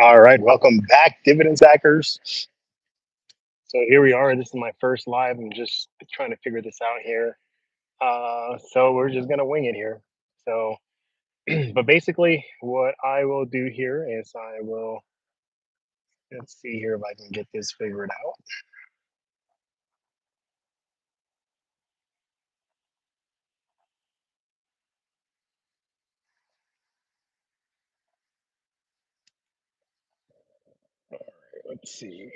All right, welcome back, dividend backers. So here we are. This is my first live. I'm just trying to figure this out here. So we're just gonna wing it here. So, but basically, what I will do here is I will let's see here if I can get this figured out. Let's see.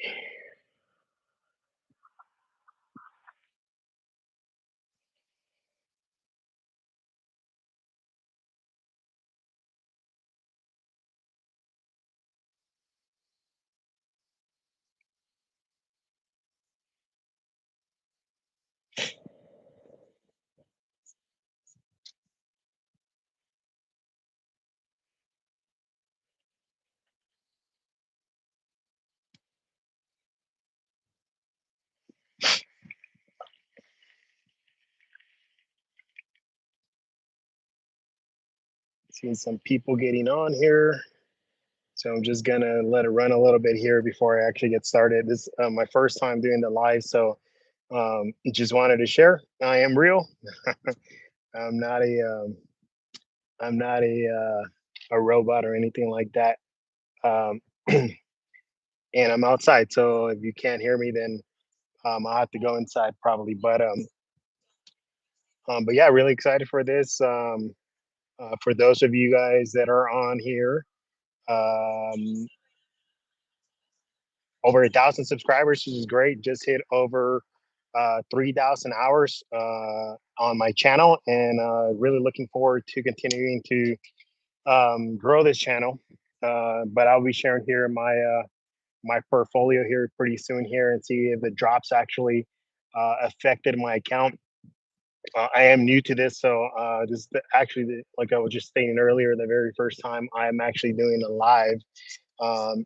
Seeing some people getting on here. So I'm just gonna let it run a little bit here before I actually get started. This is my first time doing the live, so just wanted to share. I am real. I'm not a I'm not a robot or anything like that. Um, and I'm outside, so if you can't hear me, then I'll have to go inside probably. But yeah, really excited for this. For those of you guys that are on here, um, over 1,000 subscribers, which is great. Just hit over 3,000 hours on my channel, and really looking forward to continuing to grow this channel. But I'll be sharing here my portfolio here pretty soon here and see if the drops actually affected my account. I am new to this, so this is like I was just stating earlier, the very first time I'm actually doing a live,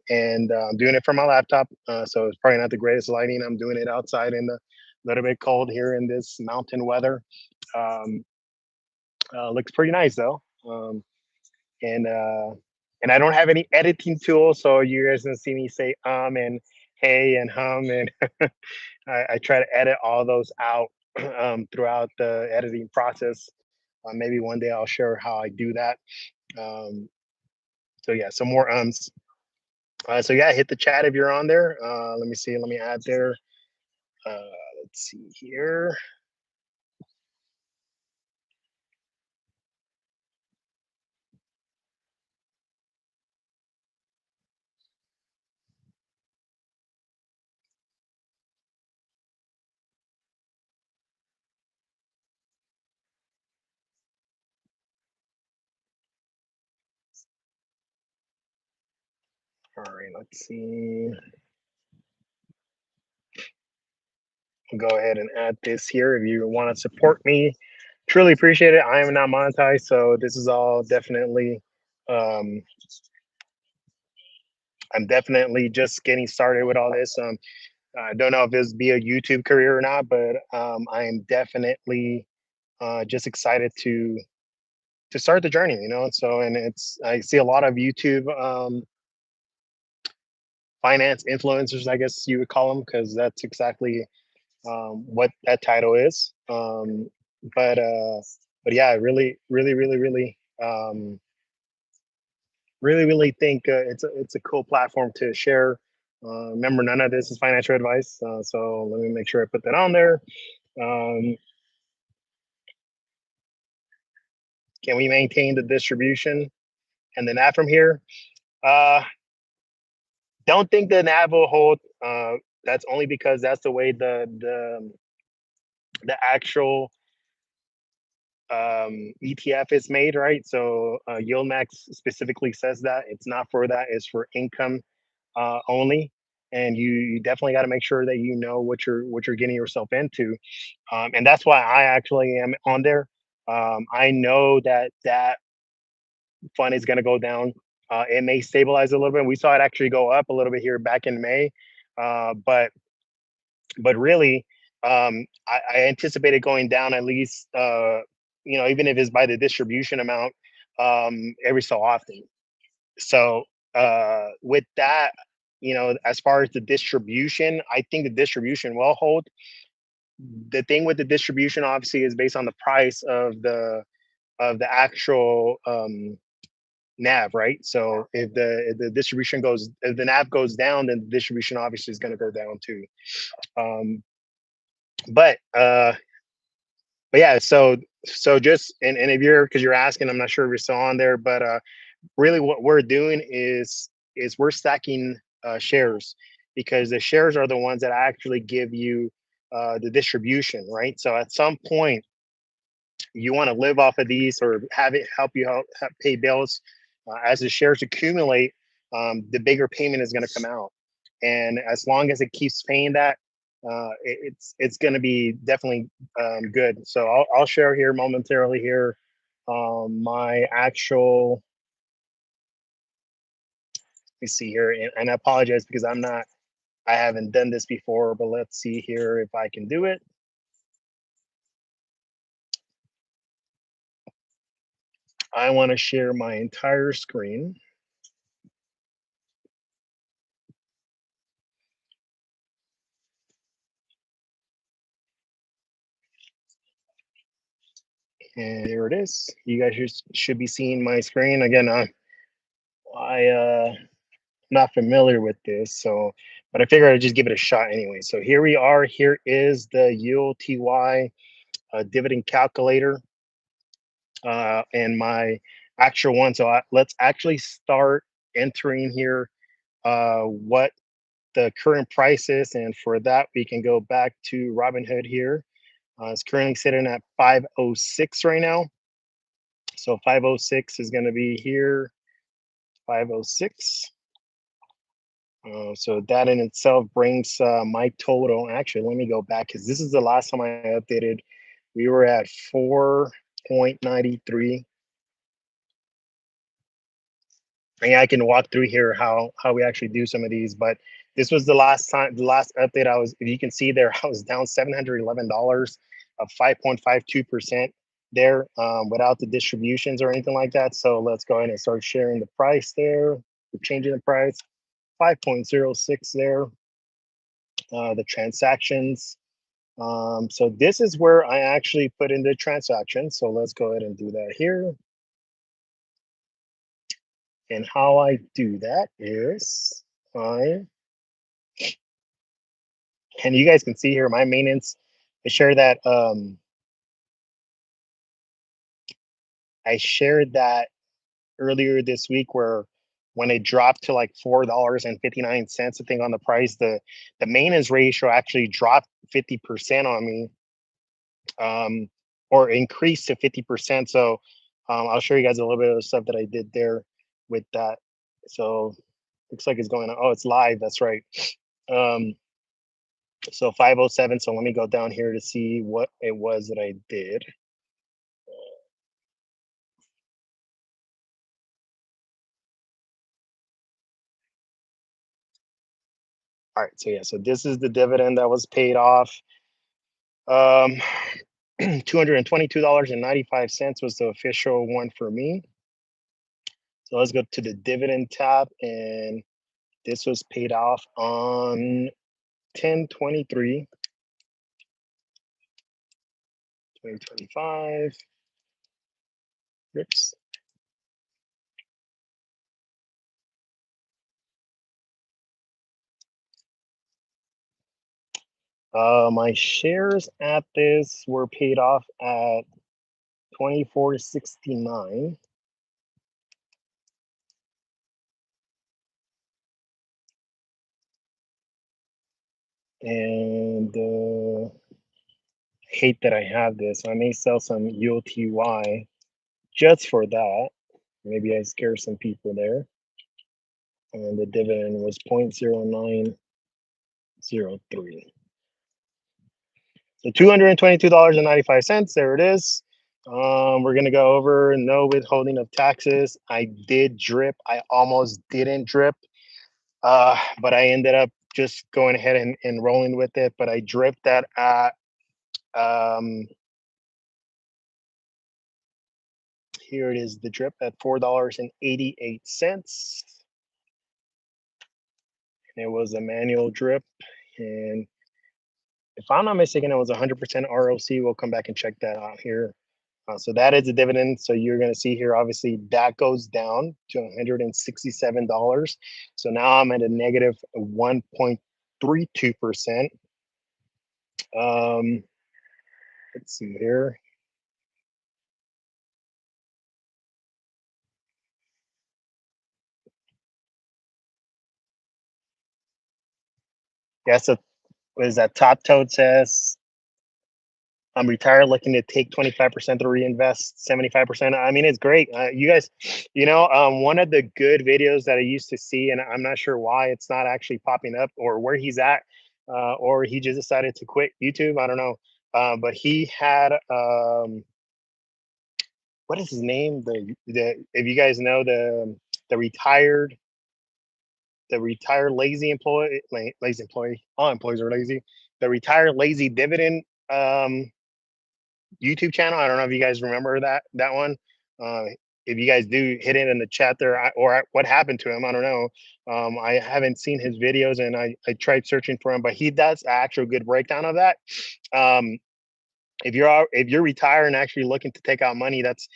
and I'm doing it from my laptop. So it's probably not the greatest lighting. I'm doing it outside in the little bit cold here in this mountain weather. Um, Looks pretty nice though. And I don't have any editing tools, so you guys don't see me say and hey and hum, and I try to edit all those out throughout the editing process. Maybe one day I'll share how I do that. Um, so yeah, some more ums. So yeah, hit the chat if you're on there. Let me see. Let me add there. Uh, let's see here. All right, let's see. Go ahead and add this here if you want to support me. Truly appreciate it. I am not monetized, so this is all definitely. Um, I'm definitely just getting started with all this. I don't know if this be a YouTube career or not, but I am definitely just excited to start the journey. So and it's I see a lot of YouTube finance influencers, I guess you would call them, because that's exactly what that title is. But uh, but yeah, I really think it's a cool platform to share. Remember, none of this is financial advice, so let me make sure I put that on there. Um, can we maintain the distribution and the NAV from here? Uh, don't think the NAV will hold. That's only because that's the way the actual ETF is made, right? So YieldMax specifically says that it's not for that; it's for income only. And you definitely got to make sure that you know what you're getting yourself into, and that's why I actually am on there. I know that fund is going to go down. It may stabilize a little bit. We saw it actually go up a little bit here back in May, but really, I anticipate it going down at least, even if it's by the distribution amount, every so often. So with that, as far as the distribution, I think the distribution will hold. The thing with the distribution obviously is based on the price of the actual nav, right? So if the distribution goes, if the nav goes down, then the distribution obviously is going to go down too. Um, but uh, but yeah, so just and if you're, because you're asking, I'm not sure if you're still on there, but really what we're doing is we're stacking shares, because the shares are the ones that actually give you the distribution, right? So at some point you want to live off of these or have it help you pay bills. As the shares accumulate, the bigger payment is going to come out, and as long as it keeps paying that, it's going to be definitely good. So I'll share here momentarily here my actual. Let me see here, and I apologize because I haven't done this before, but let's see here if I can do it. I want to share my entire screen. And there it is. You guys should be seeing my screen again. I'm not familiar with this, so but I figured I'd just give it a shot anyway. So here we are. Here is the ULTY dividend calculator and my actual one. So let's actually start entering here what the current price is, and for that we can go back to Robinhood here. It's currently sitting at 506 right now. So 506 is going to be here, 506. So that in itself brings my total. Actually, let me go back because this is the last time I updated. We were at 4.93. And I can walk through here how we actually do some of these, but this was the last time, the last update. I was, if you can see there, I was down $711 of 5.52% there without the distributions or anything like that. So let's go ahead and start sharing the price there. We're changing the price, 5.06 there. The transactions. So this is where I actually put in the transaction. So let's go ahead and do that here. And how I do that is and you guys can see here my maintenance. I share that I shared that earlier this week where when it dropped to like $4.59, I think on the price, the maintenance ratio actually dropped 50% on me, um, or increased to 50%. So I'll show you guys a little bit of the stuff that I did there with that. So looks like it's going on. Oh, it's live. That's right. Um, so 507. So let me go down here to see what it was that I did. All right. So yeah. So this is the dividend that was paid off. Um, $222.95 was the official one for me. So let's go to the dividend tab, and this was paid off on 10/23, 2025. Oops. My shares at this were paid off at 24.69. And hate that I have this. I may sell some ULTY just for that. Maybe I scare some people there. And the dividend was 0.0903. So $222.95. There it is. We're gonna go over no withholding of taxes. I did drip. I almost didn't drip, but I ended up just going ahead and rolling with it. But I dripped that at here it is, the drip at $4.88. It was a manual drip, and if I'm not mistaken, it was 100% ROC. We'll come back and check that out here. So that is a dividend. So you're going to see here, obviously, that goes down to $167. So now I'm at a negative 1.32%. Let's see here. Yeah, so what is that? Top toad says I'm retired, looking to take 25% to reinvest 75%. I mean, it's great. You guys, one of the good videos that I used to see, and I'm not sure why it's not actually popping up or where he's at, or he just decided to quit YouTube. I don't know. But he had, what is his name? The if you guys know the retired lazy employee, lazy employee, all employees are lazy. The retired lazy dividend YouTube channel. I don't know if you guys remember that one. Uh, if you guys do, hit it in the chat there, or what happened to him, I don't know. I haven't seen his videos, and I tried searching for him, but he does actual good breakdown of that. Um, if you're retired and actually looking to take out money, that's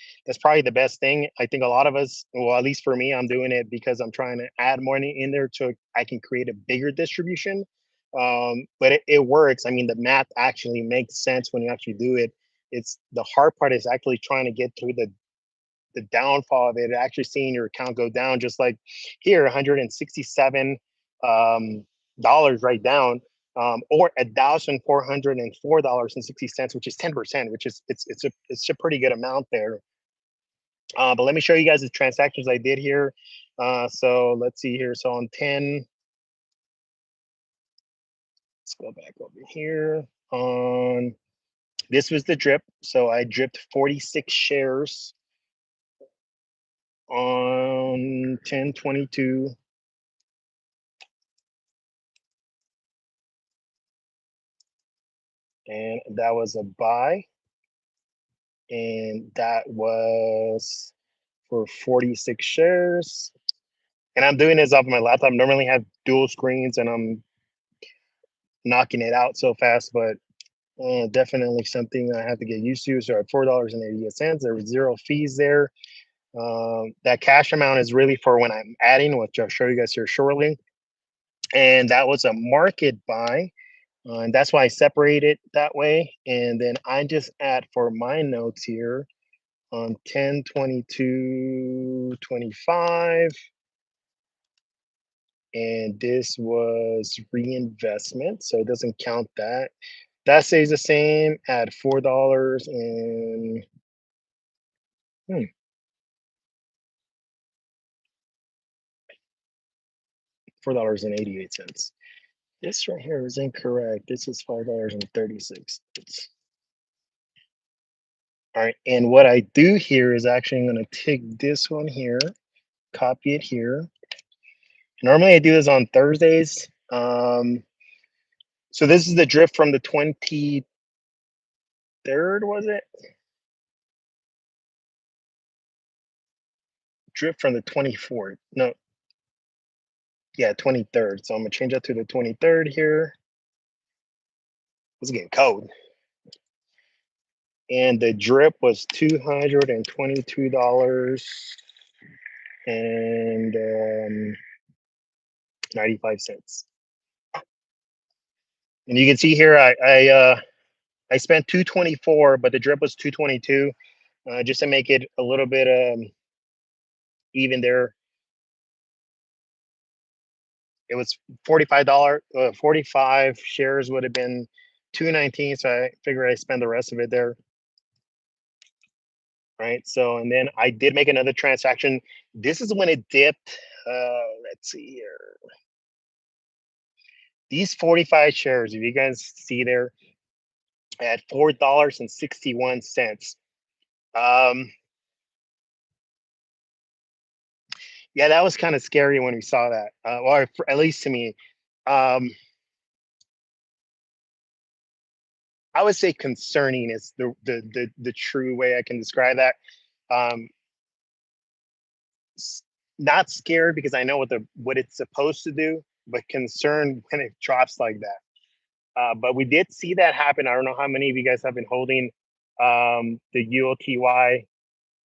probably the best thing. I think a lot of us, well, at least for me, I'm doing it because I'm trying to add money in there so I can create a bigger distribution. But it works. I mean, the math actually makes sense when you actually do it. It's the hard part is actually trying to get through the downfall of it, actually seeing your account go down, just like here, 167 dollars right down, or $1,404.60, which is 10%, which is it's a pretty good amount there. But let me show you guys the transactions I did here. So let's see here. So on 10, let's go back over here. On This was the drip. So I dripped 46 shares on 10/22. And that was a buy, and that was for 46 shares. And I'm doing this off my laptop. Normally have dual screens, and I'm knocking it out so fast, but definitely something I have to get used to. So at $4.88, there was zero fees there. That cash amount is really for when I'm adding, which I'll show you guys here shortly. And that was a market buy. And that's why I separate it that way. And then I just add for my notes here on 10/22/25. And this was reinvestment, so it doesn't count that. That stays the same at $4 and $4.88. This right here is incorrect. This is $5.36. All right, and what I do here is actually I'm going to take this one here, copy it here. Normally I do this on Thursdays. So this is the drift from the 23rd, was it? Drift from the 24th. No, yeah, 23rd. So I'm gonna change that to the 23rd here. It's getting cold. And the drip was $222 and 95 cents. And you can see here I spent 224, but the drip was 222, just to make it a little bit even there. It was $45. 45 shares would have been 219. So I figure I spend the rest of it there. Right. So, and then I did make another transaction. This is when it dipped. Let's see here. These 45 shares, if you guys see there, at $4.61. Yeah, that was kind of scary when we saw that. Or at least to me. I would say concerning is the true way I can describe that. Um, not scared because I know what it's supposed to do. but concerned when it drops like that. But we did see that happen. I don't know how many of you guys have been holding the ULTY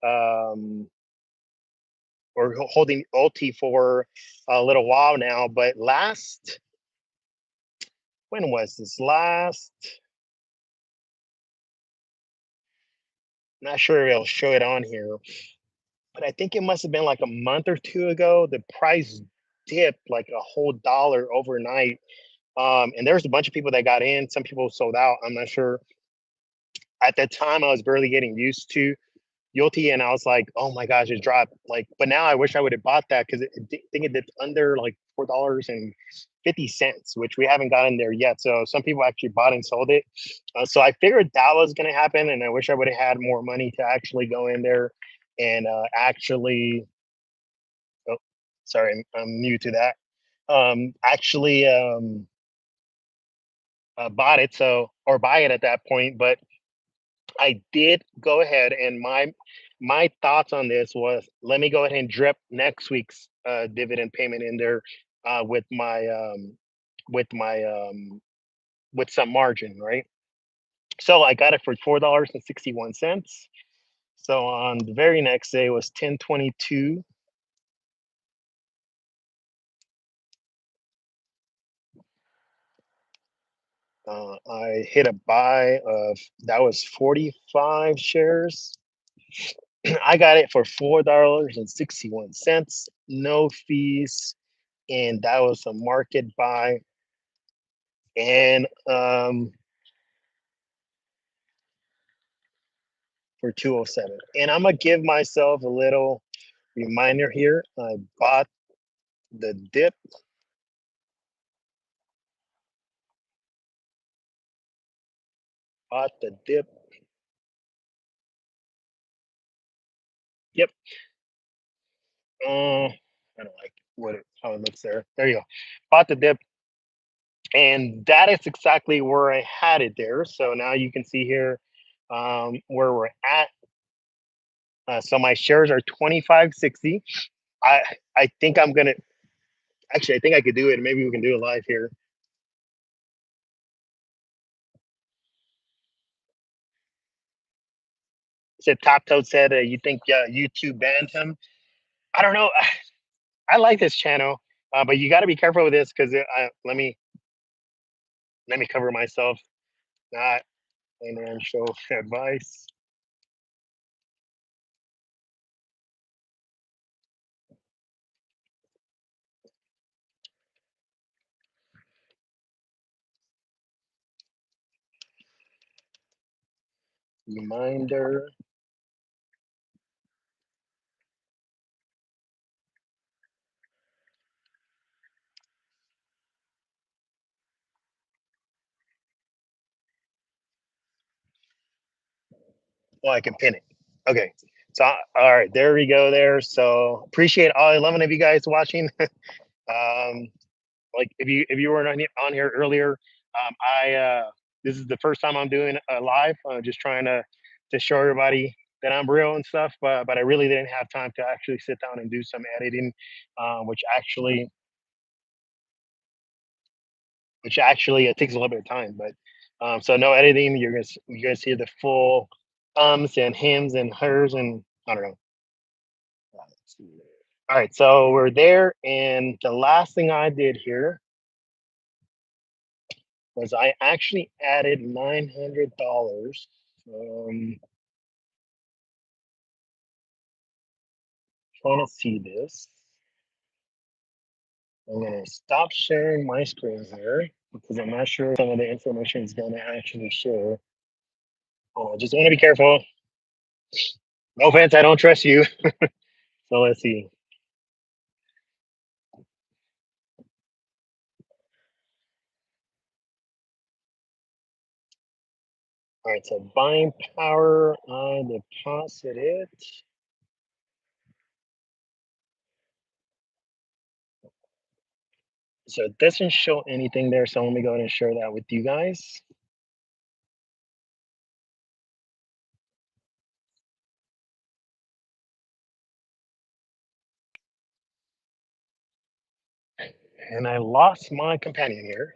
um, or holding ULTY for a little while now. But when was this last? Not sure if it'll show it on here, but I think it must have been like a month or two ago. The price dipped like a whole dollar overnight. And there was a bunch of people that got in. Some people sold out. I'm not sure. At that time, I was barely getting used to ULTY, and I was like, "Oh my gosh, it dropped!" Like, but now I wish I would have bought that because I think it dipped under like $4.50, which we haven't gotten there yet. So some people actually bought and sold it. So I figured that was going to happen, and I wish I would have had more money to actually go in there and actually. Oh, sorry, I'm new to that. Actually, bought it or buy it at that point, but I did go ahead and my thoughts on this was let me go ahead and drip next week's dividend payment in there uh, with my um, with my with some margin, right? So I got it for $4.61. So on the very next day was 10/22. I hit a buy of that was 45 shares. I got it for $4.61, no fees, and that was a market buy. And for 207. And I'm gonna give myself a little reminder here. I bought the dip, bought the dip. Yep. I don't like how it looks there. There you go. Bought the dip, and that is exactly where I had it there. So now you can see here where we're at. So my shares are 25.60. I I think I'm gonna actually I think I could do it. Maybe we can do it live here. Said Top Toad said you think YouTube banned him. I don't know. I like this channel, but you got to be careful with this because let me cover myself. Not financial advice. Reminder. Oh, I can pin it. Okay. So all right, there we go. There. So appreciate all 11 of you guys watching. Like if you weren't on here earlier, I this is the first time I'm doing a live. Just trying to show everybody that I'm real and stuff. But I really didn't have time to actually sit down and do some editing, which actually it takes a little bit of time. But so no editing. You're gonna see the full ums and hims and hers and I don't know. Let's see. All right, so we're there, and the last thing I did here was I actually added $900. Trying to see this. I'm gonna stop sharing my screen here because I'm not sure some of the information is gonna actually share. I just want to be careful. No offense, I don't trust you. So let's see. All right, so buying power, I deposit it. So it doesn't show anything there, so let me go ahead and share that with you guys. and I lost my companion here.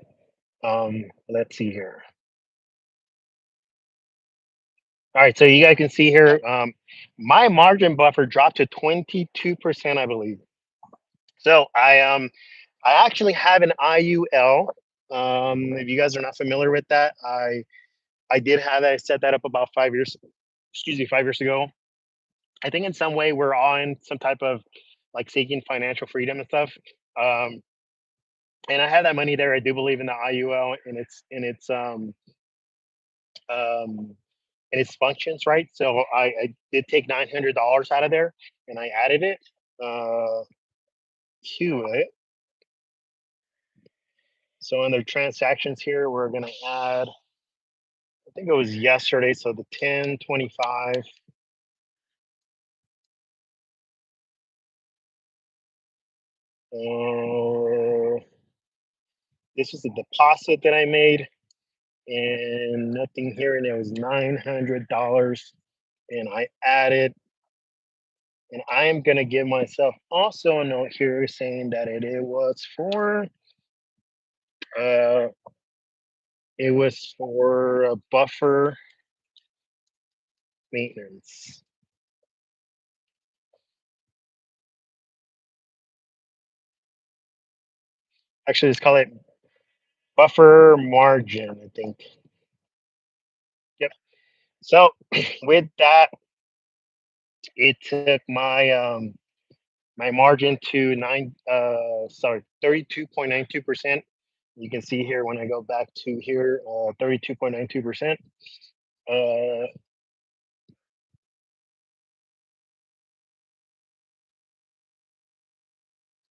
Let's see here. All right, so you guys can see here, my margin buffer dropped to 22%, I believe. So I actually have an IUL. If you guys are not familiar with that, I did have that. I set that up about 5 years, excuse me, 5 years ago. I think in some way we're on some type of like seeking financial freedom and stuff. Um, and I have that money there. I do believe in the IUL and um, its functions, right? So I did take $900 out of there and I added it uh, to it. So under transactions here, we're gonna add, I think it was yesterday, so the 1025. This was a deposit that I made and nothing here, and it was $900 and I added, and I am gonna give myself also a note here saying that uh it was for a buffer maintenance. Actually, let's call it buffer margin, I think. Yep. So with that, it took my margin to 32.92%. You can see here when I go back to here, 32.92%. Uh,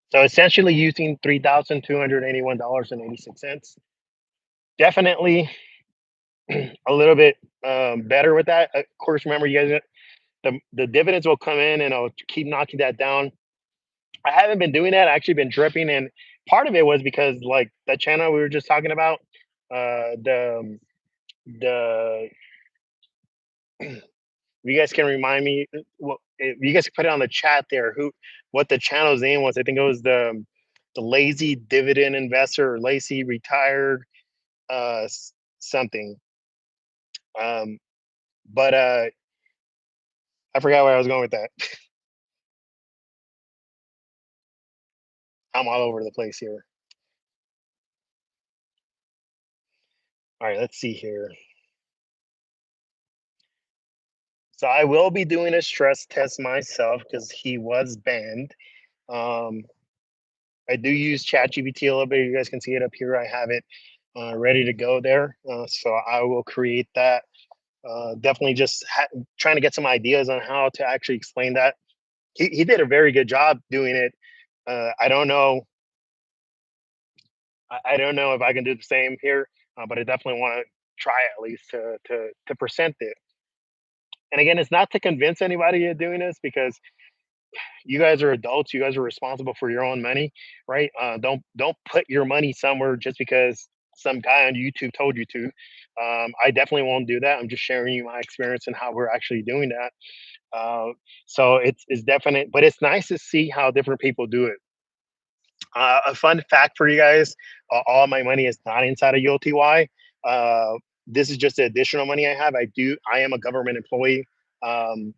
so essentially using $3,281.86. Definitely a little bit better with that. Of course, remember you guys, the dividends will come in and I'll keep knocking that down. I haven't been doing that. I actually been dripping, and part of it was because like the channel we were just talking about, the you guys can remind me, well, if you guys can put it on the chat there, who what the channel's name was. I think it was the lazy dividend investor or lazy retired something. Um, but I forgot where I was going with that. I'm all over the place here. All right, let's see here. So I will be doing a stress test myself because he was banned. Um, I do use ChatGPT a little bit. You guys can see it up here. I have it ready to go there. So I will create that. Definitely just trying to get some ideas on how to actually explain that. He did a very good job doing it. I don't know. I don't know if I can do the same here, but I definitely want to try at least to present it. And again, it's not to convince anybody you're doing this because you guys are adults. You guys are responsible for your own money, right? Don't put your money somewhere just because some guy on YouTube told you to. I definitely won't do that. I'm just sharing you my experience and how we're actually doing that. So it's definite, but it's nice to see how different people do it. A fun fact for you guys: all my money is not inside of ULTY. Uh, this is just the additional money I have. I am a government employee. Um,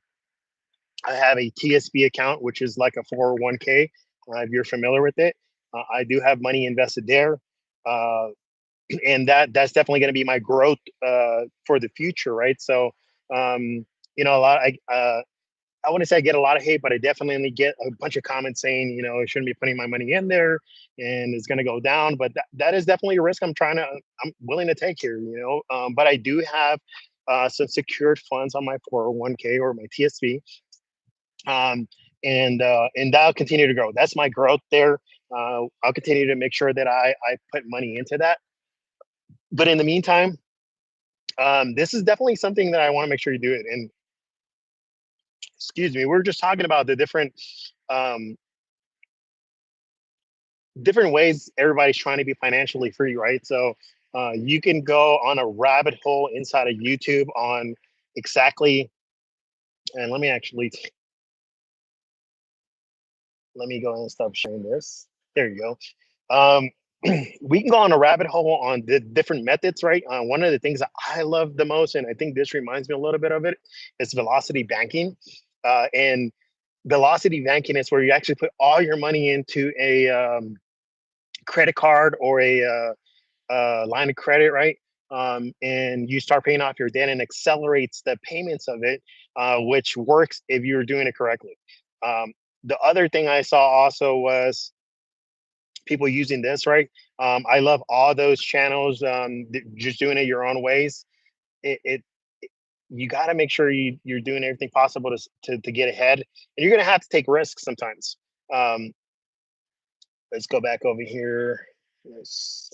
I have a TSB account, which is like a 401k. If you're familiar with it, I do have money invested there, uh, and that's definitely going to be my growth for the future, right? So, a lot. I wouldn't say I get a lot of hate, but I definitely get a bunch of comments saying, I shouldn't be putting my money in there, and it's going to go down. But that is definitely a risk I'm willing to take here, But I do have some secured funds on my 401k or my TSB, um, and that'll continue to grow. That's my growth there. I'll continue to make sure that I put money into that. But in the meantime, this is definitely something that I want to make sure you do it. And excuse me, we're just talking about the um, different ways everybody's trying to be financially free, right? So you can go on a rabbit hole inside of YouTube on exactly. And let me go and stop sharing this. There you go. Um, we can go on a rabbit hole on the different methods, right? One of the things that I love the most, and I think this reminds me a little bit of it, is velocity banking. And velocity banking is where you actually put all your money into a credit card or a line of credit, right? And you start paying off your debt and accelerates the payments of it, which works if you're doing it correctly. Um, the other thing I saw also was people using this, right? I love all those channels, just doing it your own ways. It you got to make sure you're doing everything possible to get ahead, and you're gonna have to take risks sometimes. Um, let's go back over here. Yes.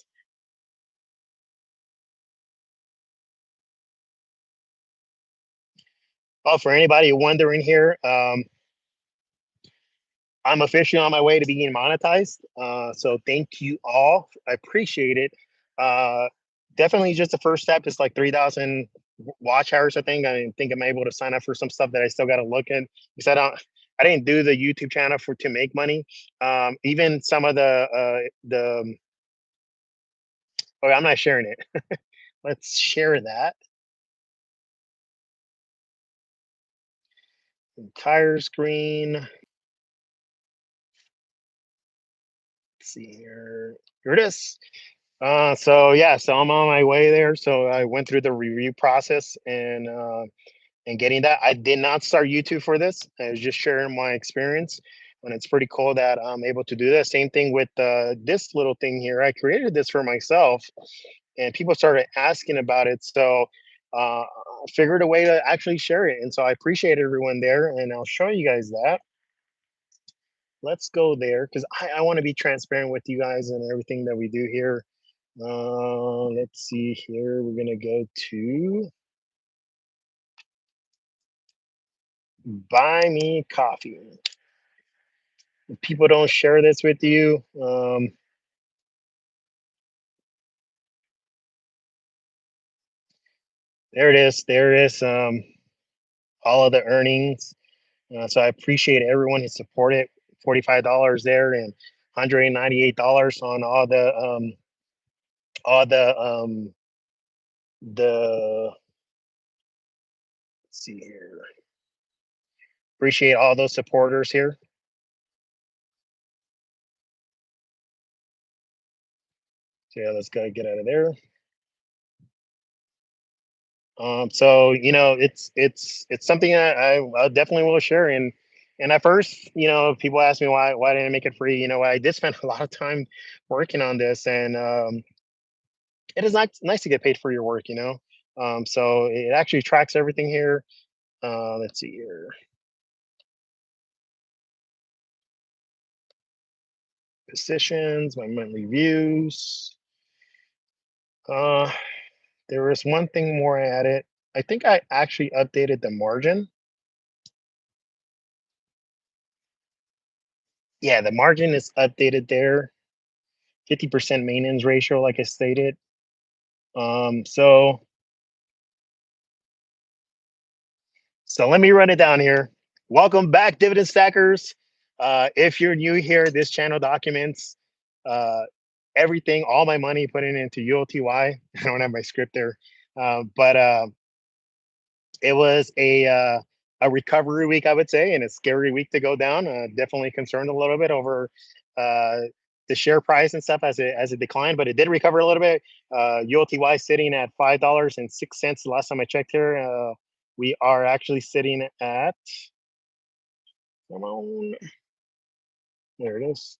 Oh, for anybody wondering here, I'm officially on my way to being monetized. So thank you all. I appreciate it. Uh, Definitely just the first step is like 3,000 watch hours. I think I'm able to sign up for some stuff that I still got to look at because I didn't do the YouTube channel for to make money. Even some of the, okay, I'm not sharing it. Let's share that entire screen. Let's see here. Here it is. So yeah, so I'm on my way there. So I went through the review process and getting that. I did not start YouTube for this. I was just sharing my experience, and it's pretty cool that I'm able to do that. Same thing with this little thing here. I created this for myself, and people started asking about it. So I figured a way to actually share it, and so I appreciate everyone there, and I'll show you guys that. Let's go there because I want to be transparent with you guys and everything that we do here. Let's see here. We're gonna go to buy me coffee. If people don't share this with you, there it is. There it is. All of the earnings. So I appreciate everyone who supported. $45 there and $198 on all the let's see here. Appreciate all those supporters here. So yeah, let's go get out of there. So it's something I definitely will share. And at first, people ask me why didn't I make it free. I did spend a lot of time working on this, and it is nice to get paid for your work. So it actually tracks everything here. Let's see here, positions, my monthly views. Uh, there was one thing more I added. I think I actually updated the margin. Yeah, the margin is updated there. 50% maintenance ratio, like I stated. So let me run it down here. Welcome back, dividend stackers. If you're new here, this channel documents uh, everything, all my money put in into ULTY. I don't have my script there, but it was a recovery week, I would say, and a scary week to go down. Definitely concerned a little bit over uh, the share price and stuff as it declined, but it did recover a little bit. ULTY sitting at $5.06 the last time I checked here. We are actually sitting at, come on, there it is,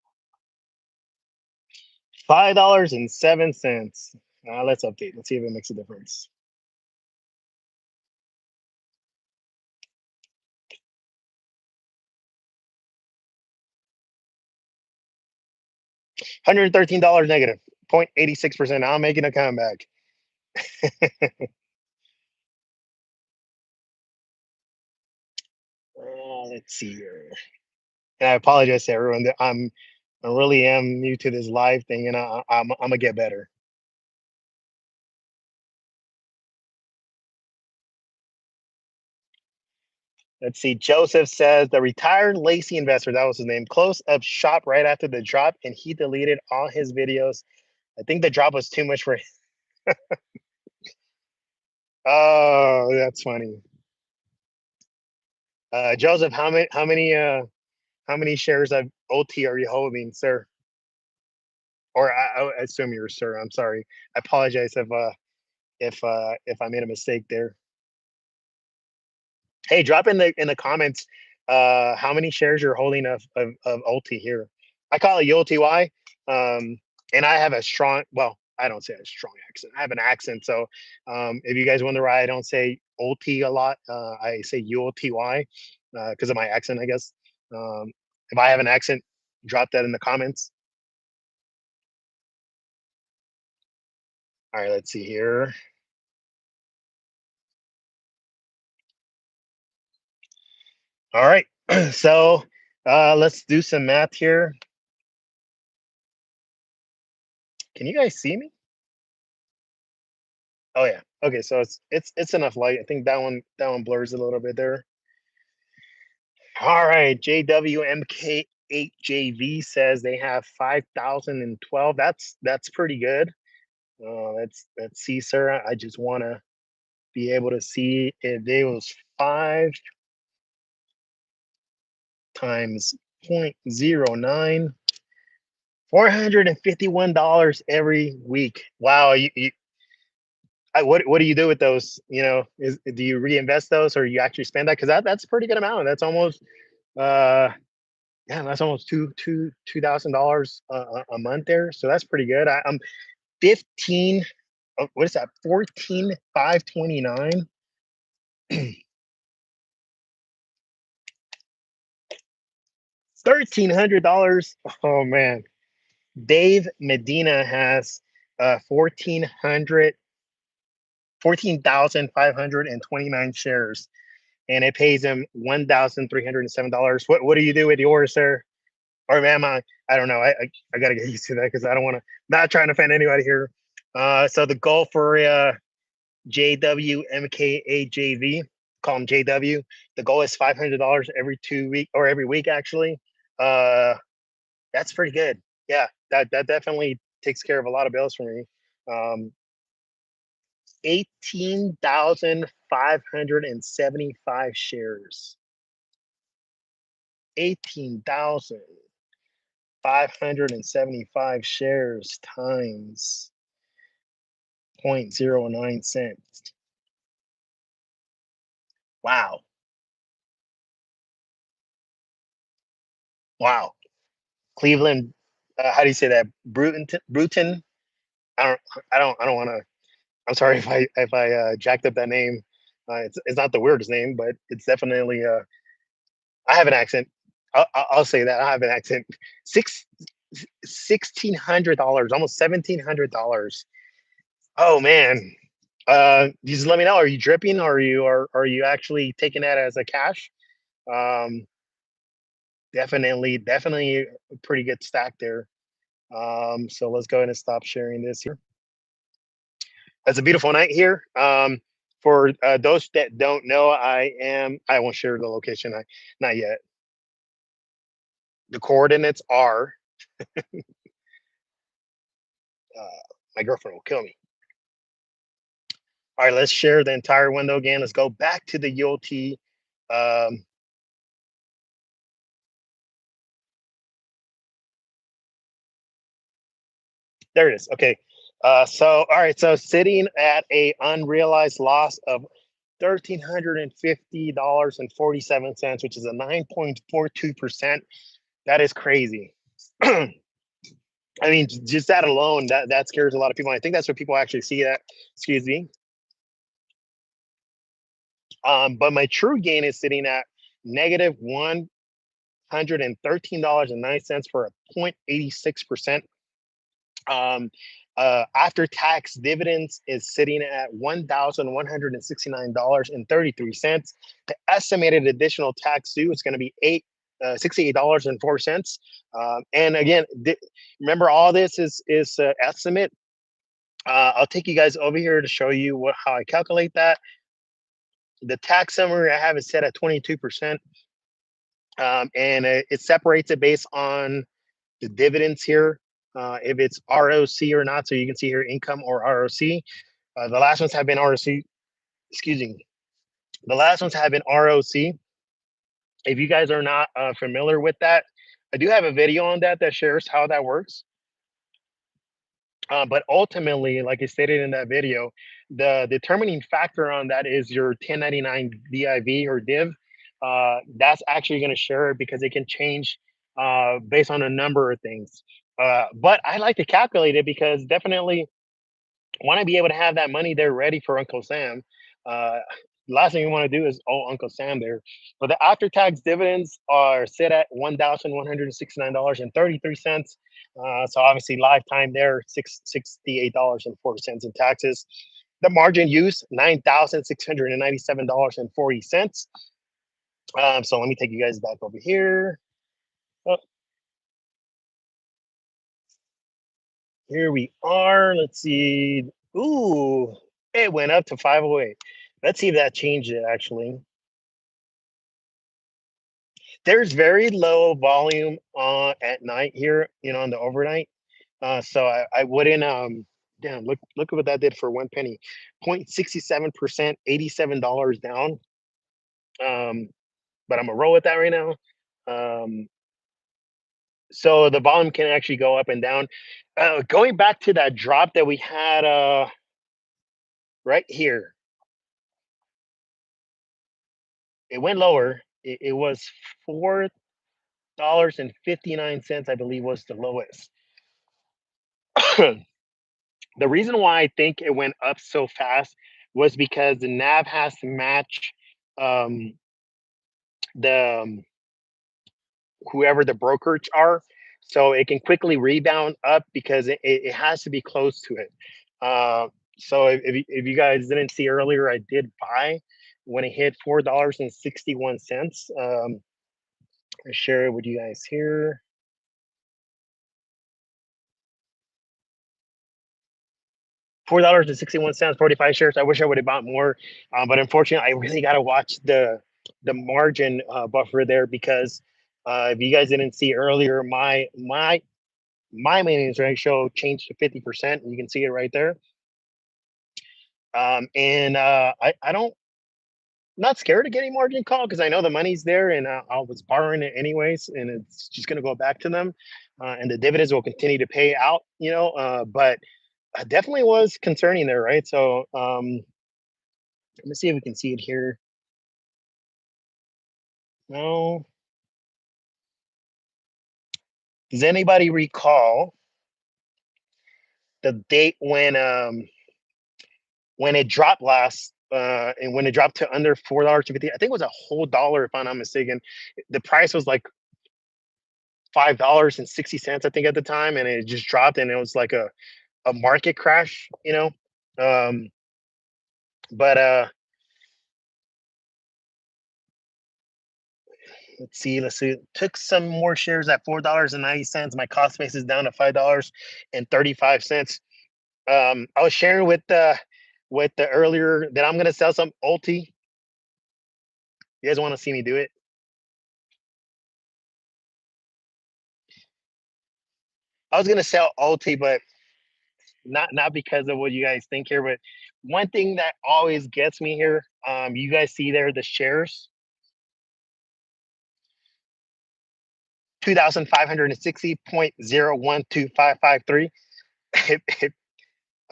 $5.07. Let's update. Let's see if it makes a difference. $113 negative, 0.86%. I'm making a comeback. Let's see here. And I apologize to everyone that I really am new to this live thing, and I'm gonna get better. Let's see. Joseph says the retired lazy investor, that was his name, closed up shop right after the drop and he deleted all his videos. I think the drop was too much for him. Oh, that's funny. Joseph, how many shares of OT are you holding, sir? Or I assume you're sir. I'm sorry. I apologize if I made a mistake there. Hey, drop in the comments how many shares you're holding of OT here. I call it ULTY. And I have a strong, well, I don't say a strong accent. I have an accent. So if you guys wonder why I don't say OT a lot, I say ULTY because of my accent, I guess. If I have an accent, drop that in the comments. All right, let's see here. All right, so let's do some math here. Can you guys see me? Oh yeah. Okay, so it's enough light. I think that one blurs a little bit there. All right, JWMK8JV says they have 5,012. That's pretty good. Let's see, sir. I just want to be able to see if it was 5 times 0.09, $451 every week. Wow, what do you do with those? Do you reinvest those or you actually spend that? Because that's a pretty good amount. That's almost uh yeah, that's almost $2,000 a month there. So that's pretty good. I'm 15. What is that? 14,529. $1,300. Oh man. Dave Medina has 14,529 shares, and it pays him $1,307. What do you do with yours, sir? Or am I don't know. I gotta get used to that because I don't want to. Not trying to offend anybody here. So the goal for JWMKAJV, call him JW. The goal is $500 every 2 week or every week actually. Uh, that's pretty good. Yeah, that definitely takes care of a lot of bills for me. 18,575 shares. 18,575 shares times 0.09 cents. Wow. Wow. Cleveland, how do you say that? Bruton. I don't. I don't want to. I'm sorry if I jacked up that name. It's not the weirdest name, but it's definitely. I have an accent. I'll say that I have an accent. Six $1,600, almost $1,700. Oh man. Just let me know. Are you dripping? Or are you actually taking that as a cash? Um, definitely a pretty good stack there. So let's go ahead and stop sharing this here. It's a beautiful night here. For those that don't know, I won't share the location. Not yet. The coordinates are. My girlfriend will kill me. All right, let's share the entire window again. Let's go back to the ULT. Um, there it is. Okay. So all right. So sitting at a unrealized loss of $1,350.47, which is a 9.42%. That is crazy. I mean, just that alone, that scares a lot of people. I think that's what people actually see that. Excuse me. But my true gain is sitting at negative $113.09 for a 0.86%. After tax dividends is sitting at $1,169.33. The estimated additional tax due is going to be $68.04. And again, remember, all this is estimate. I'll take you guys over here to show you how I calculate that. The tax summary I have it set at 22%, and it separates it based on the dividends here, if it's ROC or not. So you can see here income or ROC. The last ones have been ROC. Excuse me. The last ones have been ROC. If you guys are not familiar with that, I do have a video on that that shares how that works. But ultimately, like I stated in that video, the determining factor on that is your 1099 DIV or div. That's actually going to share it because it can change based on a number of things. But I like to calculate it because definitely want to be able to have that money there ready for Uncle Sam. Uh, last thing you want to do is owe Uncle Sam there. But the after-tax dividends are set at $1,169.33. So obviously lifetime there, $68.04 in taxes. The margin use, $9,697.40. So let me take you guys back over here. Oh, here we are. Let's see. Ooh, it went up to 508. Let's see if that changed it actually. There's very low volume at night here, on the overnight. So I wouldn't damn, look at what that did for one penny. 0.67%, $87 down. But I'm gonna roll with that right now. Um, so the volume can actually go up and down. Going back to that drop that we had right here, it went lower. It was $4.59, I believe, was the lowest. The reason why I think it went up so fast was because the nav has to match um, the whoever the brokerage are, so it can quickly rebound up because it has to be close to it. So if you guys didn't see earlier, I did buy when it hit $4.61. I share it with you guys here. $4.61, 45 shares. I wish I would have bought more, but unfortunately, I really got to watch the margin buffer there because if you guys didn't see earlier, my maintenance ratio changed to 50%. You can see it right there. And I don't not scared of getting margin call because I know the money's there and I was borrowing it anyways, and it's just going to go back to them, and the dividends will continue to pay out. But definitely was concerning there, right? So let me see if we can see it here. No. Does anybody recall the date when it dropped last? And when it dropped to under $4.50, I think it was a whole dollar, if I'm not mistaken. The price was like $5.60, I think, at the time, and it just dropped, and it was like a market crash. Um, but let's see. Took some more shares at $4.90. My cost base is down to $5.35. I was sharing with the earlier that I'm gonna sell some ULTY. You guys want to see me do it? I was gonna sell ULTY, but not because of what you guys think here. But one thing that always gets me here, you guys see there the shares, 2,560.012553. I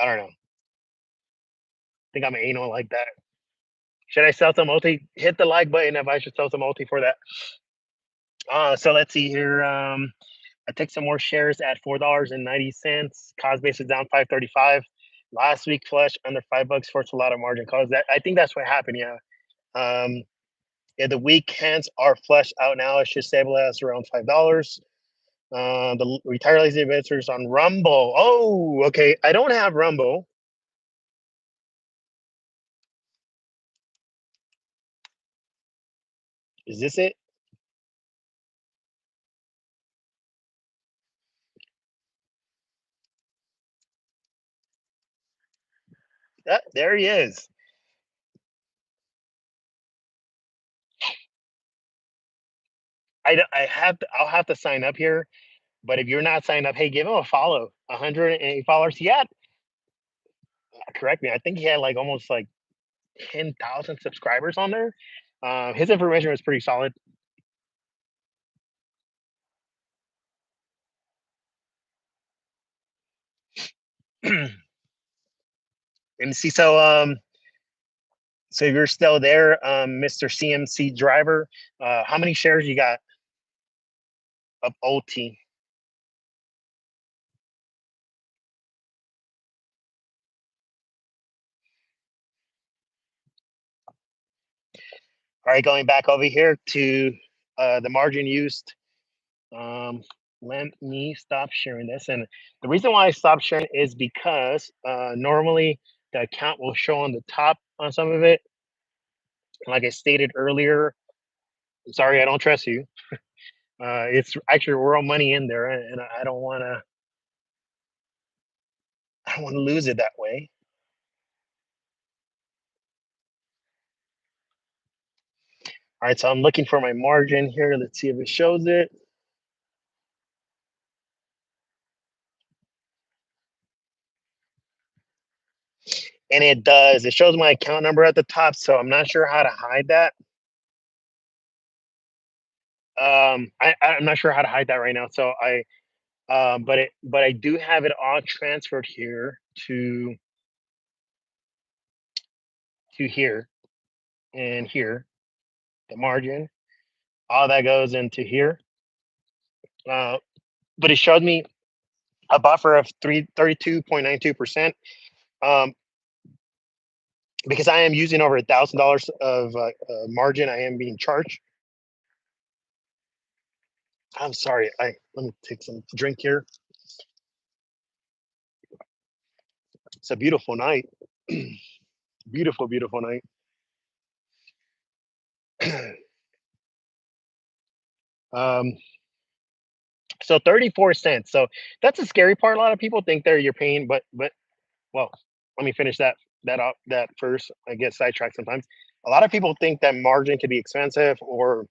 don't know. I think I'm anal like that. Should I sell some multi? Hit the like button if I should sell some multi for that. So let's see here. I took some more shares at $4.90. Cost base is down 535. Last week flush under $5 forced a lot of margin calls. That I think that's what happened. Yeah. Um, yeah, the weak hands are flushed out now. It should stabilize around $5. The retired lazy investors on Rumble. Oh, okay. I don't have Rumble. Is this it? There he is. I'll have to sign up here. But if you're not signed up, hey, give him a follow. 108 followers. He had, correct me, I think he had like almost like 10,000 subscribers on there. His information was pretty solid. And see, so you're still there, Mr. CMC driver. How many shares you got of OT? All right, going back over here to the margin used. Um, Let me stop sharing this. And the reason why I stopped sharing is because normally the account will show on the top on some of it. Like I stated earlier, sorry, I don't trust you. It's actually real money in there, and I don't want to. I don't want to lose it that way. All right, so I'm looking for my margin here. Let's see if it shows it. And it does. It shows my account number at the top, so I'm not sure how to hide that. I'm not sure how to hide that right now. So but I do have it all transferred here to here and here. The margin, all that goes into here. Uh, but it showed me a buffer of 32.92%. Because I am using over $1,000 of margin, I am being charged. I'm sorry. Let me take some drink here. It's a beautiful night. Beautiful, beautiful night. um, so 34 cents. So that's a scary part. A lot of people think you're paying, but well, let me finish that first. I get sidetracked sometimes. A lot of people think that margin can be expensive or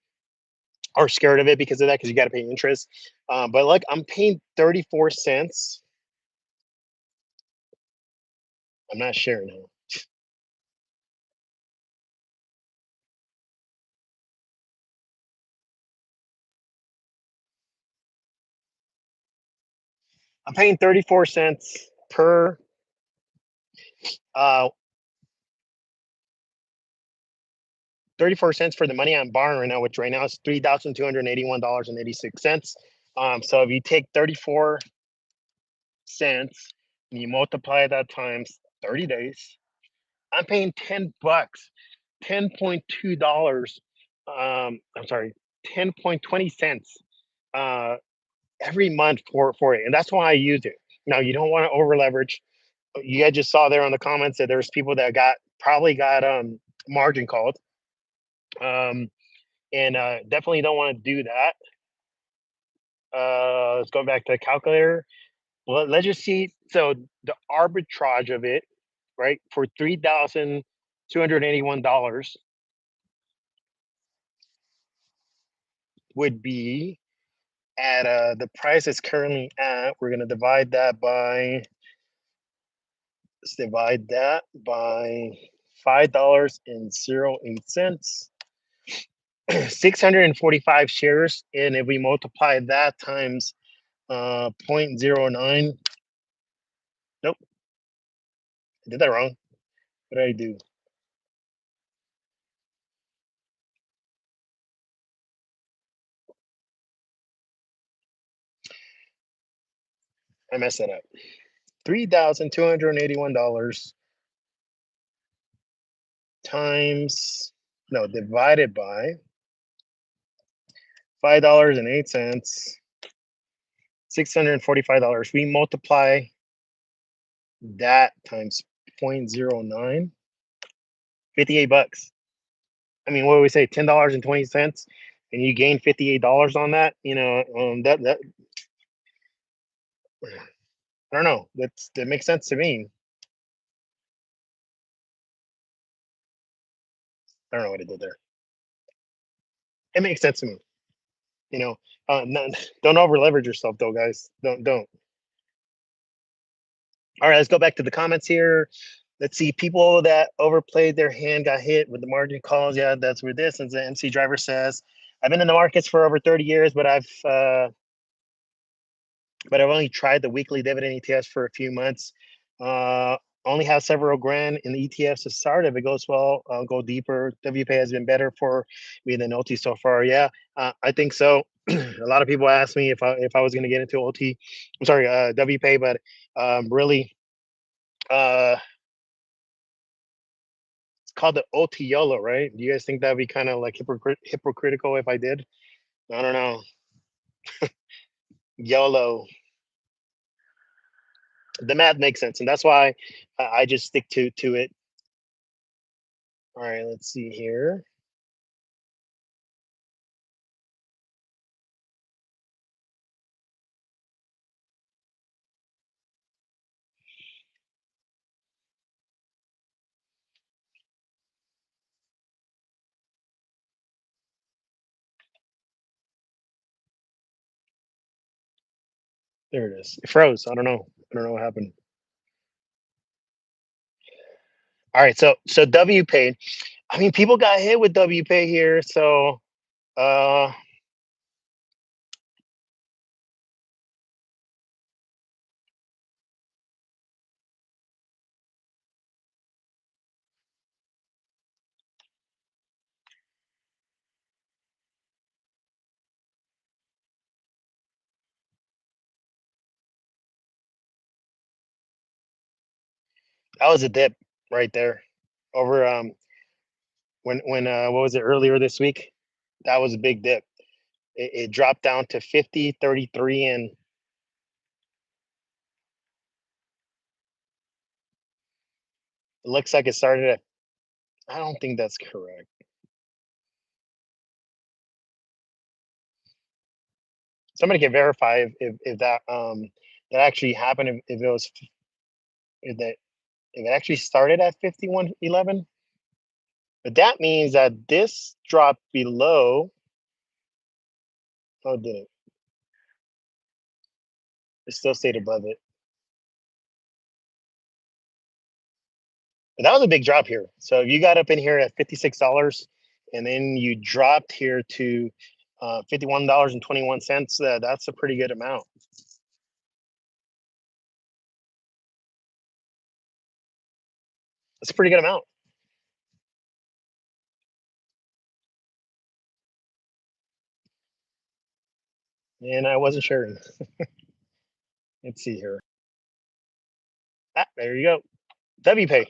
scared of it because of that, because you got to pay interest. But like I'm paying 34 cents. I'm not sharing now. I'm paying 34 cents per uh 34 cents for the money I'm borrowing right now, which right now is $3,281.86. So if you take 34 cents and you multiply that times 30 days, I'm paying 10 bucks, $10.2. I'm sorry, 10.20 cents every month for it. And that's why I use it. Now you don't want to over leverage. You guys just saw there on the comments that there's people that probably got margin called. Um, and definitely don't want to do that. Let's go back to the calculator. Well, let's just see. So the arbitrage of it, right, for $3,281 would be at the price it's currently at. We're gonna divide that by. Let's divide that by $5.08. 645 shares, and if we multiply that times 0.09. Nope, I did that wrong. What did I do? I messed that up. $3,281 times, no, divided by $5.08, $645. We multiply that times 0.09, 58 bucks. I mean, what do we say? $10.20, and you gain $58 on that. That I don't know. That makes sense to me. I don't know what I did there. It makes sense to me. You know, don't over leverage yourself though, guys. Don't. All right, let's go back to the comments here. Let's see. People that overplayed their hand got hit with the margin calls. Yeah, that's where this. As the MC driver says, I've been in the markets for over 30 years, but I've only tried the weekly dividend ETFs for a few months. Only have several grand in the ETFs to start. If it goes well, I'll go deeper. WPay has been better for me than OT so far. Yeah, I think so. A lot of people asked me if I was going to get into OT. I'm sorry, WPay, but really, uh, it's called the OT YOLO, right? Do you guys think that'd be kind of like hypocritical if I did? I don't know. YOLO. The math makes sense, and that's why I just stick to it. All right, let's see here. There it is. It froze. I don't know. I don't know what happened. All right, so W paid. I mean, people got hit with W pay here, so uh that was a dip right there over when what was it earlier this week? That was a big dip. It dropped down to 50, 33, and it looks like it started at, I don't think that's correct. Somebody can verify if that that actually happened, if it was if it actually started at 51.11. But that means that this dropped below. Oh, did it? It still stayed above it. But that was a big drop here. So if you got up in here at $56 and then you dropped here to $51.21, that's a pretty good amount. That's a pretty good amount. And I wasn't sure. Let's see here. Ah, there you go. WPay.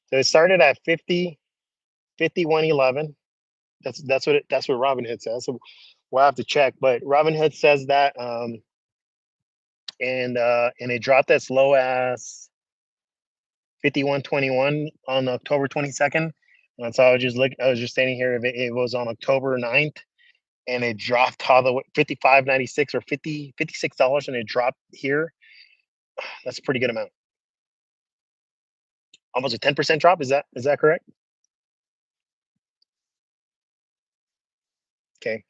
So it started at 50, 51.11. That's what Robinhood says. So we'll have to check. But Robinhood says that, and it dropped as low as 51.21 on October 22nd. And so I was just standing here. If it was on October 9th, and it dropped all the way 55.96 or $56, and it dropped here. That's a pretty good amount. Almost a 10% drop. Is that correct? Okay.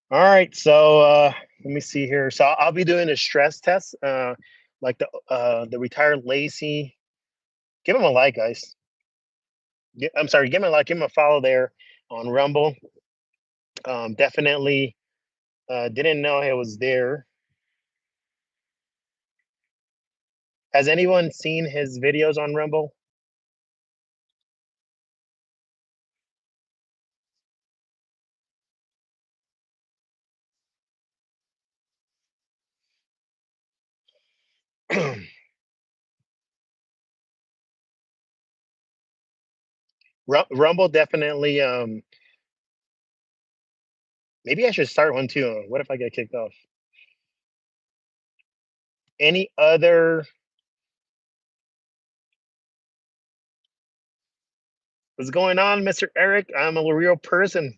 All right. So let me see here. So I'll be doing a stress test, like the retired lazy. Give him a like, guys. I'm sorry. Give him a like. Give him a follow there on Rumble. Definitely didn't know it was there. Has anyone seen his videos on Rumble? Rumble definitely. Maybe I should start one too. What if I get kicked off? Any other? What's going on, Mr. Eric? I'm a real person.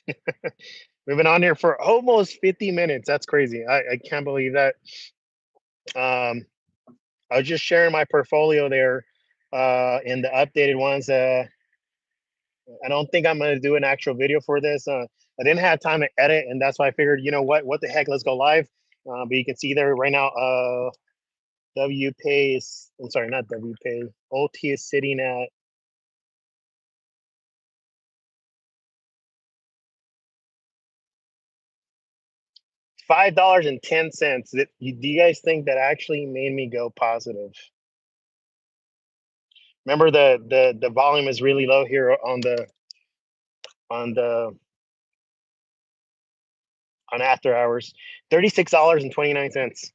We've been on here for almost 50 minutes. That's crazy. I can't believe that. Um, I was just sharing my portfolio there in the updated ones. I don't think I'm going to do an actual video for this. I didn't have time to edit, and that's why I figured, you know what the heck, let's go live. But you can see there right now, WPay is, I'm sorry, not WPay. ULTY is sitting at $5.10. Do you guys think that actually made me go positive? Remember, the volume is really low here on the on after hours. $36.29.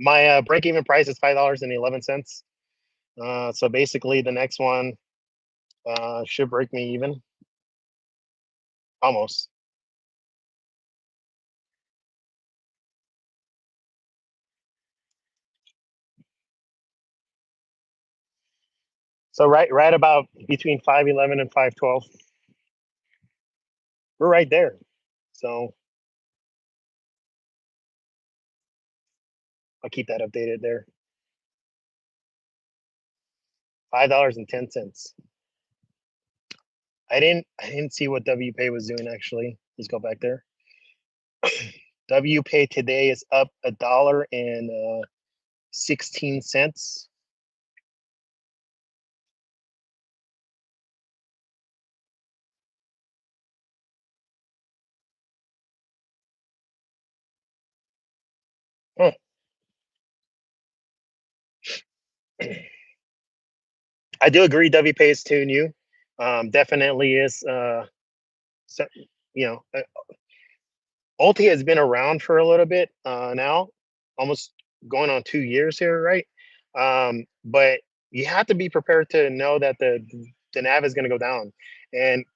My break even price is $5.11. So basically, the next one should break me even, almost. So right about between 511 and 512. We're right there. So I'll keep that updated there. $5.10. I didn't see what WPay was doing actually. Let's go back there. WPay today is up $1.16. Huh. I do agree WPay is too new. Definitely is so, you know, ULTY has been around for a little bit now, almost going on 2 years here, right? But you have to be prepared to know that the nav is going to go down, and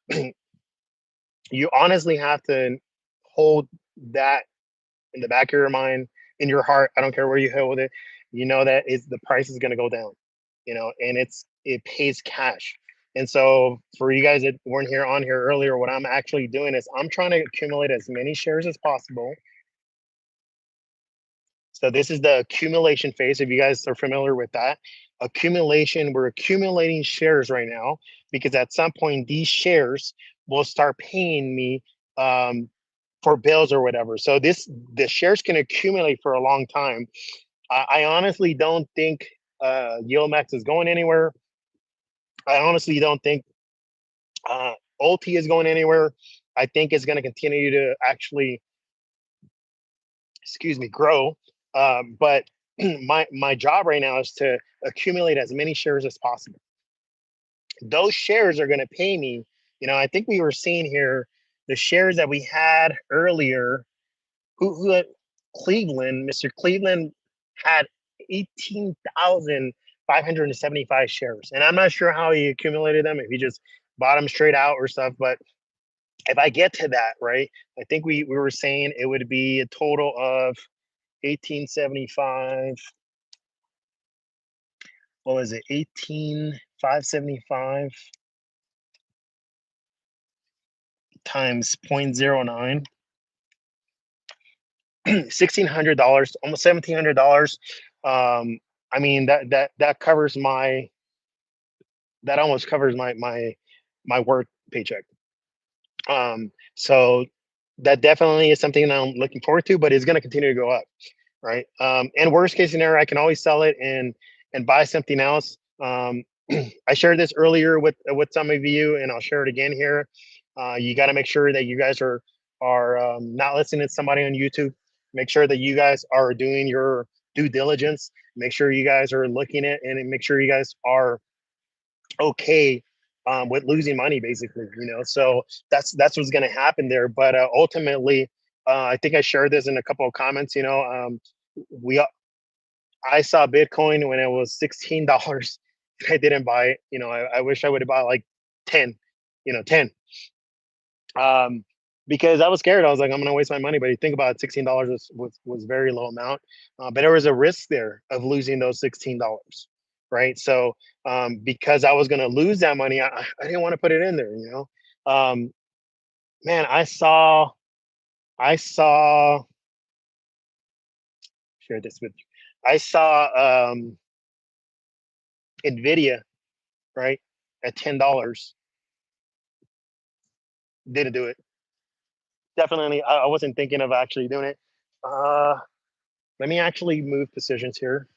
you honestly have to hold that in the back of your mind, in your heart. I don't care where you hold it. You know that is the price is going to go down, and it pays cash. And so for you guys that weren't here on here earlier, what I'm actually doing is I'm trying to accumulate as many shares as possible. So this is the accumulation phase. If you guys are familiar with that, accumulation, we're accumulating shares right now because at some point these shares will start paying me for bills or whatever. So the shares can accumulate for a long time. I honestly don't think YieldMax is going anywhere. I honestly don't think ULTY is going anywhere. I think it's going to continue to actually, excuse me, grow. But my job right now is to accumulate as many shares as possible. Those shares are going to pay me. I think we were seeing here the shares that we had earlier. Who had Cleveland? Mr. Cleveland had 18,575 shares, and I'm not sure how he accumulated them. If he just bought them straight out or stuff, but if I get to that, right, I think we were saying it would be a total of 1875. What was it? 18,575 times 0.09. $1,600, almost $1,700. I mean that covers that almost covers my work paycheck. So that definitely is something that I'm looking forward to, but it's going to continue to go up, right? And worst case scenario, I can always sell it and buy something else. I shared this earlier with some of you, and I'll share it again here. You got to make sure that you guys are not listening to somebody on YouTube. Make sure that you guys are doing your due diligence. Make sure you guys are looking at and make sure you guys are okay with losing money, basically. So that's what's going to happen there. But ultimately, I think I shared this in a couple of comments. We I saw Bitcoin when it was $16. I didn't buy it. I wish I would have bought like 10. 10. Um, because I was scared. I was like, I'm gonna waste my money. But you think about it, $16 was very low amount. But there was a risk there of losing those $16, right? So because I was gonna lose that money, I didn't want to put it in there. Man, I saw share this with you. I saw Nvidia, right, at $10. didn't do it. Definitely, I wasn't thinking of actually doing it. Uh, Let me actually move positions here.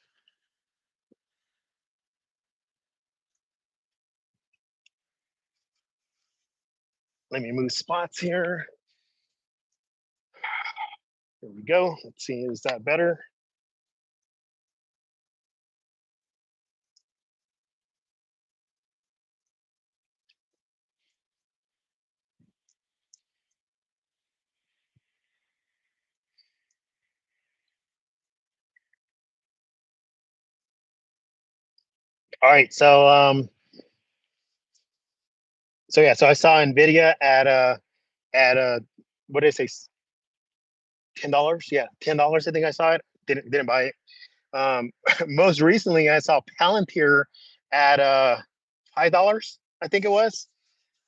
Let me move spots here. There we go. Let's see, is that better? All right, so yeah, so I saw Nvidia at what did I say, $10? Yeah, $10. I think I saw it. Didn't buy it. Most recently, I saw Palantir at $5. I think it was,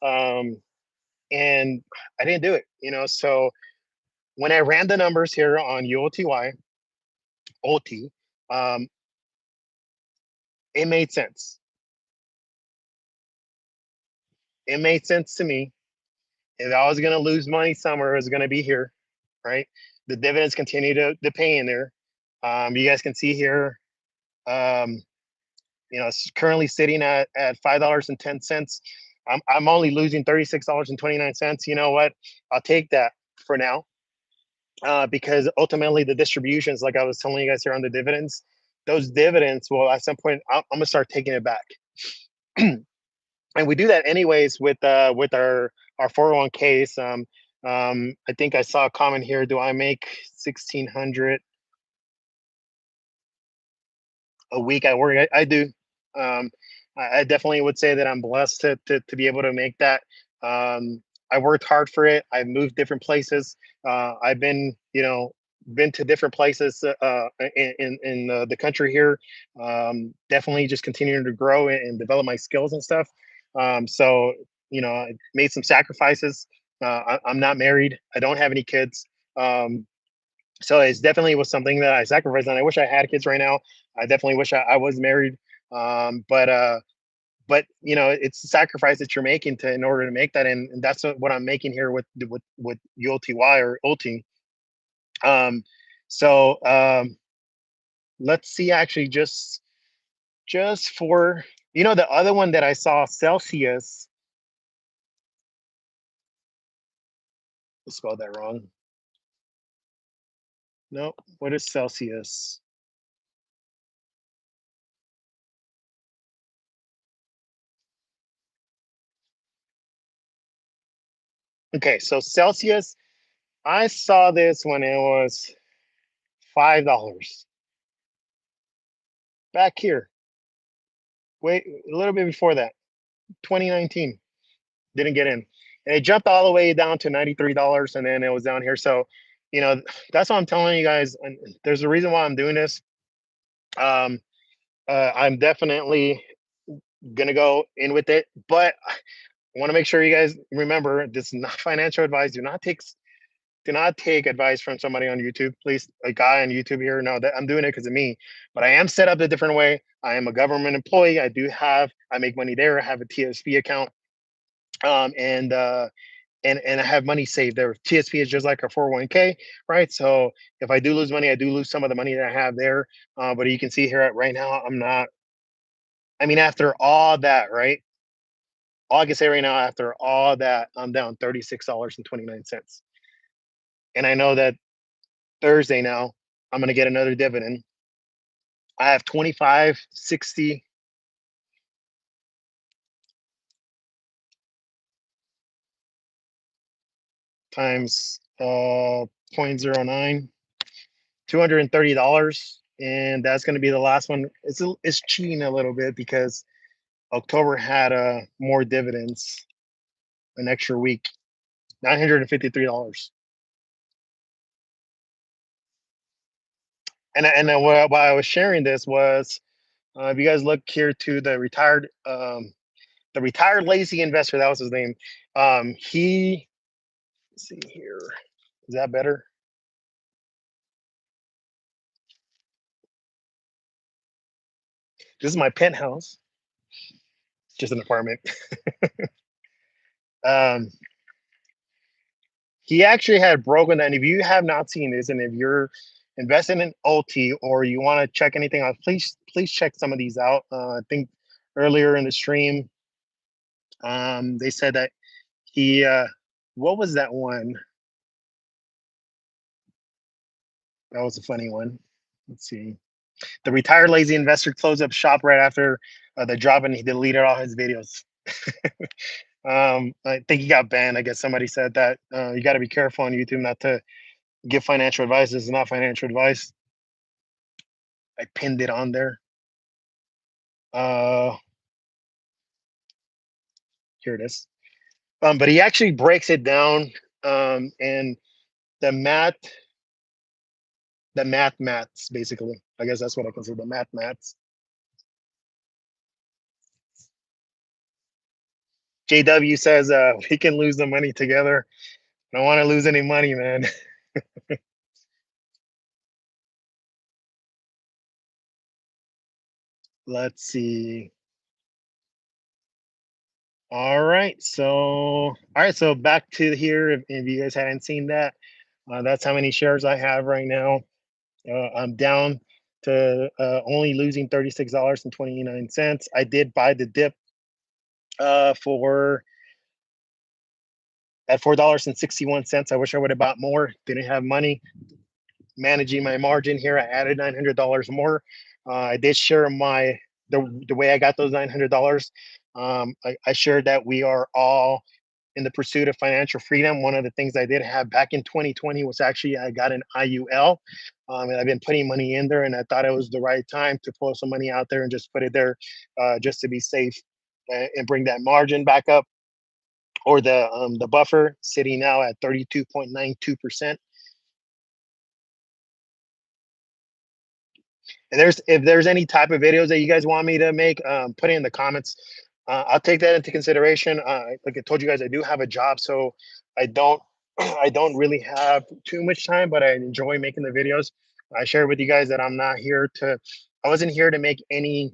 um, and I didn't do it. So when I ran the numbers here on ULTY, um, it made sense. It made sense to me. If I was going to lose money somewhere, it was going to be here, right? The dividends continue to pay in there. You guys can see here, um, it's currently sitting at $5.10. I'm only losing $36.29. You know what? I'll take that for now, because ultimately the distributions, like I was telling you guys here on the dividends, those dividends will at some point I'm gonna start taking it back. And we do that anyways with our 401ks. I think I saw a comment here. Do I make 1,600 a week at work? I do. Um, I definitely would say that I'm blessed to be able to make that. I worked hard for it. I've moved different places. I've been to different places in the country here. Definitely just continuing to grow and develop my skills and stuff. So I made some sacrifices. I'm not married. I don't have any kids. So it's definitely was something that I sacrificed, and I wish I had kids right now. I definitely wish I was married. But it's a sacrifice that you're making to in order to make that, and that's what I'm making here with ULTY or ULTY. Um, so let's see, actually, just for the other one that I saw, Celsius. I spelled that wrong. No, what is Celsius? Okay, so Celsius, I saw this when it was $5 back here. Wait, a little bit before that, 2019. Didn't get in. And it jumped all the way down to $93, and then it was down here. So, you know, that's what I'm telling you guys. And there's a reason why I'm doing this. Um, I'm definitely gonna go in with it, but I want to make sure you guys remember this is not financial advice. Do not take advice from somebody on YouTube, please. A guy on YouTube here. No, that I'm doing it because of me. But I am set up a different way. I am a government employee. I make money there. I have a TSP account. And I have money saved there. TSP is just like a 401k, right? So if I do lose money, I do lose some of the money that I have there. But you can see here right now, I'm not. I mean, after all that, right? All I can say right now, after all that, I'm down $36.29, and I know that Thursday now, I'm gonna get another dividend. I have 2560 times zero point zero 0.09, $230, and that's going to be the last one. It's cheating a little bit because October had more dividends, an extra week, $953. And then while I was sharing this was, if you guys look here to the retired lazy investor, that was his name. He Let's see here, is that better? This is my penthouse, just an apartment. Um, He actually had broken that. And if you have not seen this, and if you're investing in ULTY or you want to check anything out, please check some of these out. I think earlier in the stream, they said that he what was that one? That was a funny one. Let's see. The retired lazy investor closed up shop right after the drop, and he deleted all his videos. I think he got banned. I guess somebody said that you got to be careful on YouTube not to give financial advice. This is not financial advice. I pinned it on there. Uh, Here it is. But he actually breaks it down, and the math, maths basically. I guess that's what I consider the maths. JW says we can lose the money together. I don't want to lose any money, man. Let's see. All right, so back to here. If you guys hadn't seen that, that's how many shares I have right now. I'm down to only losing $36.29. I did buy the dip for at $4.61. I wish I would have bought more. Didn't have money. Managing my margin here, I added $900 more. I did share the way I got those $900. I shared that we are all in the pursuit of financial freedom. One of the things I did have back in 2020 was actually I got an IUL, and I've been putting money in there, and I thought it was the right time to pull some money out there and just put it there, just to be safe, and bring that margin back up, or the buffer sitting now at 32.92%. And if there's any type of videos that you guys want me to make, put it in the comments. I'll take that into consideration. Like I told you guys, I do have a job, so I don't I don't really have too much time, but I enjoy making the videos. I share with you guys that I wasn't here to make any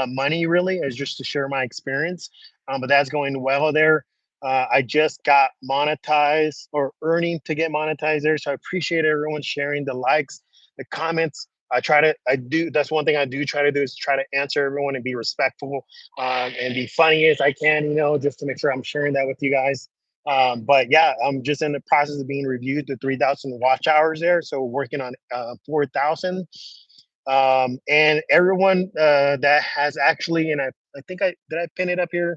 money really, is just to share my experience. But that's going well there. I just got monetized or earning to get monetized there. So I appreciate everyone sharing the likes, the comments. That's one thing I do try to do, is try to answer everyone and be respectful, and be funny as I can, just to make sure I'm sharing that with you guys. But yeah, I'm just in the process of being reviewed the 3,000 watch hours there. So working on 4,000. And everyone that has actually, and I think I pin it up here.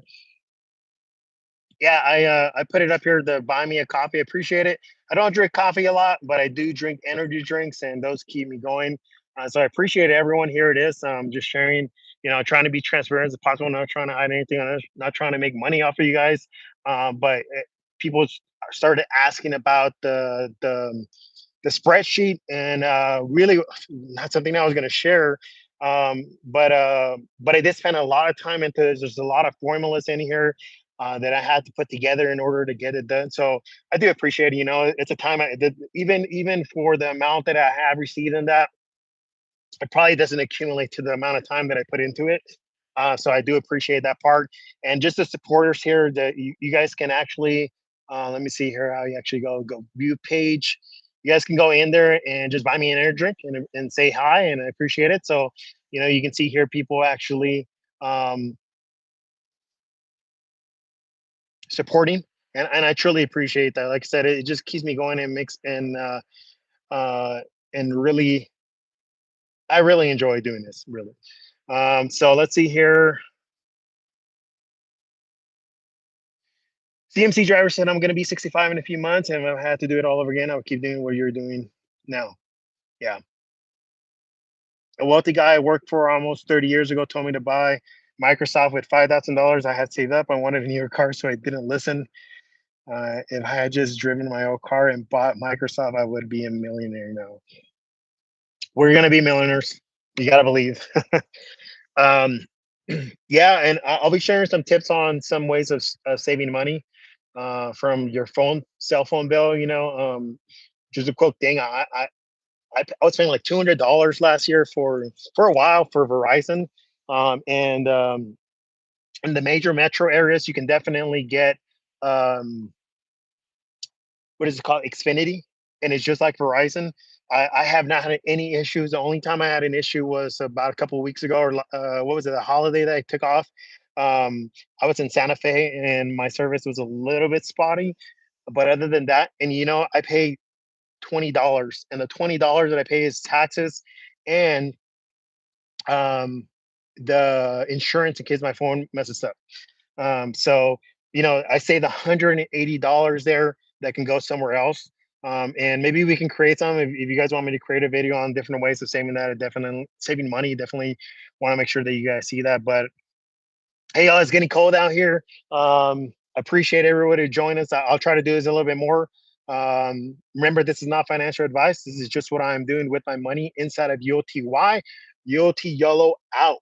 Yeah, I put it up here to buy me a coffee. I appreciate it. I don't drink coffee a lot, but I do drink energy drinks, and those keep me going. So I appreciate everyone. Here it is. Just sharing, trying to be transparent as possible, not trying to hide anything, not trying to make money off of you guys. But people started asking about the spreadsheet, and really not something I was going to share. But I did spend a lot of time into this. There's a lot of formulas in here that I had to put together in order to get it done. So I do appreciate it. It's a time I did, even for the amount that I have received in that, it probably doesn't accumulate to the amount of time that I put into it. So I do appreciate that part. And just the supporters here, that you guys can actually, let me see here how you actually go view page. You guys can go in there and just buy me an air drink, and say hi, and I appreciate it. So, you can see here people actually um, supporting, and I truly appreciate that. Like I said, it just keeps me going and makes uh, and really, I really enjoy doing this, really. So let's see here. CMC driver said, I'm going to be 65 in a few months, and if I had to do it all over again, I would keep doing what you're doing now. Yeah. A wealthy guy I worked for almost 30 years ago told me to buy Microsoft with $5,000 I had saved up. I wanted a newer car, so I didn't listen. If I had just driven my old car and bought Microsoft, I would be a millionaire now. We're going to be millionaires. You got to believe. um, yeah, and I'll be sharing some tips on some ways of saving money from your cell phone bill. Just a quick thing. I was paying like $200 last year for a while for Verizon, and in the major metro areas, you can definitely get um, what is it called, Xfinity, and it's just like Verizon. I have not had any issues. The only time I had an issue was about a couple of weeks ago, or what was it, a holiday that I took off. I was in Santa Fe, and my service was a little bit spotty. But other than that, and I pay $20, and the $20 that I pay is taxes and um, the insurance in case my phone messes up. So, I say the $180 there that can go somewhere else. And maybe we can create some if you guys want me to create a video on different ways of saving that, definitely saving money. Definitely want to make sure that you guys see that. But hey, y'all, it's getting cold out here. Appreciate everybody who joined us. I'll try to do this a little bit more. Remember, this is not financial advice. This is just what I'm doing with my money inside of ULTY. ULTY YOLO out.